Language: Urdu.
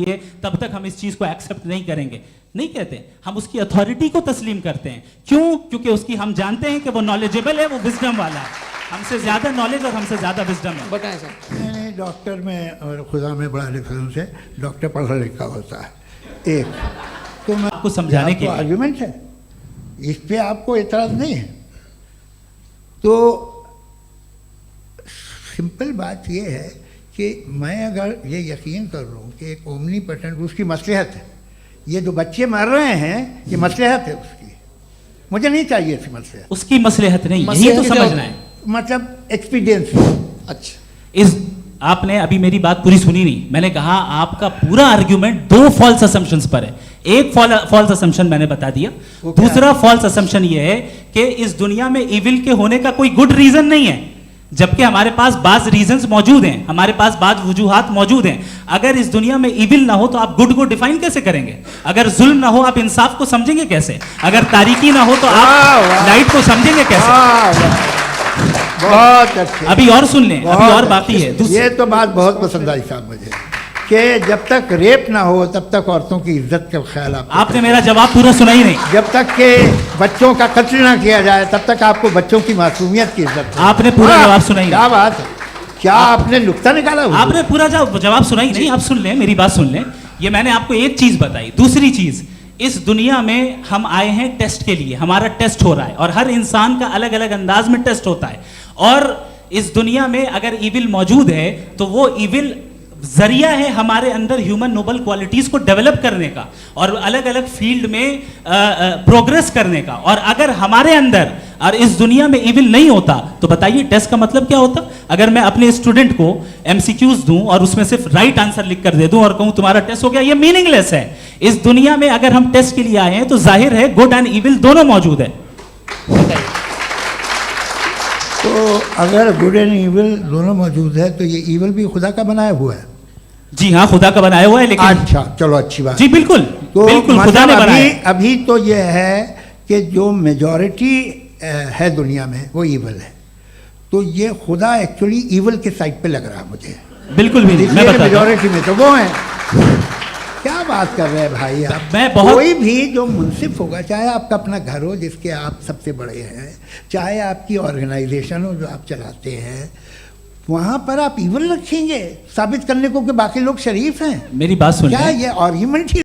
یہ تب تک ہم اس چیز کو ایکسپٹ نہیں کریں گے. نہیں کہتے, ہم اس کی اتھارٹی کو تسلیم کرتے ہیں. کیوں؟ کیونکہ اس کی ہم جانتے ہیں کہ وہ نالجبل ہے, وہ وزڈم والا ہے, ہم سے زیادہ نالج اور ہم سے زیادہ وزڈم ہے. بتائیں سر. نہیں, ڈاکٹر میں اور خدا میں بڑا ڈفرینس ہے. ڈاکٹر پڑھا لکھا ہوتا ہے ایک, تو میں آپ کو سمجھانے کے آرگیومنٹ ہے, اس پہ آپ کو اعتراض نہیں ہے. تو سمپل بات یہ ہے کہ میں اگر یہ یقین کر رہا ہوں کہ ایک اومنی پٹنٹ اس کی مصلحت ہے, یہ جو بچے مر رہے ہیں یہ مصلحت ہے اس کی, مجھے نہیں چاہیے اس مصلحت. اس کی مصلحت نہیں, یہی تو سمجھنا ہے. مطلب ایکسپیڈینس. اچھا, آپ نے ابھی میری بات پوری سنی نہیں. میں نے کہا آپ کا پورا آرگیومنٹ دو فالس اسمپشنز پر ہے. ایک فالس اسمپشن میں نے بتا دیا, دوسرا فالس اسمپشن یہ ہے کہ اس دنیا میں ایول کے ہونے کا کوئی گڈ ریزن نہیں ہے, جبکہ ہمارے پاس بعض ریزنز موجود ہیں, ہمارے پاس بعض وجوہات موجود ہیں. اگر اس دنیا میں ایول نہ ہو تو آپ گڈ کو ڈیفائن کیسے کریں گے؟ اگر ظلم نہ ہو آپ انصاف کو سمجھیں گے کیسے؟ اگر تاریکی نہ ہو تو آپ لائٹ کو سمجھیں گے کیسے؟ بہت اچھے. ابھی اور سن لیں, ابھی اور باقی ہے. یہ تو بات بہت پسند آئی صاحب مجھے, کہ جب تک ریپ نہ ہو تب تک عورتوں کی عزت کا خیال آپ نے میرا جواب پورا سنا ہی نہیں. جب تک کہ بچوں کا قتل نہ کیا جائے تب تک آپ کو بچوں کی معصومیت کی عزت. آپ نے پورا جواب سنا ہی نہیں. کیا بات ہے, کیا آپ نے نقطہ نکالا؟ آپ نے پورا جواب سنا ہی نہیں. آپ سن لیں, میری بات سن لیں. یہ میں نے آپ کو ایک چیز بتائی. دوسری چیز, اس دنیا میں ہم آئے ہیں ٹیسٹ کے لیے, ہمارا ٹیسٹ ہو رہا ہے, اور ہر انسان کا الگ الگ انداز میں ٹیسٹ ہوتا ہے. اور اس دنیا میں اگر ایول موجود ہے تو وہ ایول ذریعہ ہے ہمارے اندر ہیومن نوبل کوالٹیز کو ڈیولپ کرنے کا اور الگ الگ فیلڈ میں پروگریس کرنے کا. اور اگر ہمارے اندر اور اس دنیا میں ایول نہیں ہوتا تو بتائیے ٹیسٹ کا مطلب کیا ہوتا؟ اگر میں اپنے اسٹوڈنٹ کو ایم سی کیوز دوں اور اس میں صرف رائٹ آنسر لکھ کر دے دوں اور کہوں تمہارا ٹیسٹ ہو گیا, یہ میننگ لیس ہے. اس دنیا میں اگر ہم ٹیسٹ کے لیے آئے ہیں تو ظاہر ہے گڈ اینڈ ایول دونوں موجود ہے. تو اگر گڈ اینڈ ایول دونوں موجود ہے تو یہ ایول بھی خدا کا بنایا ہوا ہے. جی ہاں, خدا کا بنایا ہوا ہے, لیکن اچھا چلو اچھی بات. جی بالکل, تو بالکل خدا نے بنایا. ابھی تو یہ ہے کہ جو میجورٹی ہے دنیا میں وہ ایول ہے, تو یہ خدا ایکچولی ایول کے سائڈ پہ لگ رہا ہے مجھے. بالکل بھی نہیں, میں بتا میجورٹی میں تو وہ ہیں. کیا بات کر رہے ہیں بھائی آپ. کوئی بھی جو منصف ہوگا, چاہے آپ کا اپنا گھر ہو جس کے آپ سب سے بڑے ہیں, چاہے آپ کی آرگنائزیشن ہو جو آپ چلاتے ہیں, وہاں پر آپ ایول رکھیں گے ثابت کرنے کو کہ باقی لوگ شریف ہیں. میری بات سن کیا یہ آرگیومنٹ ہی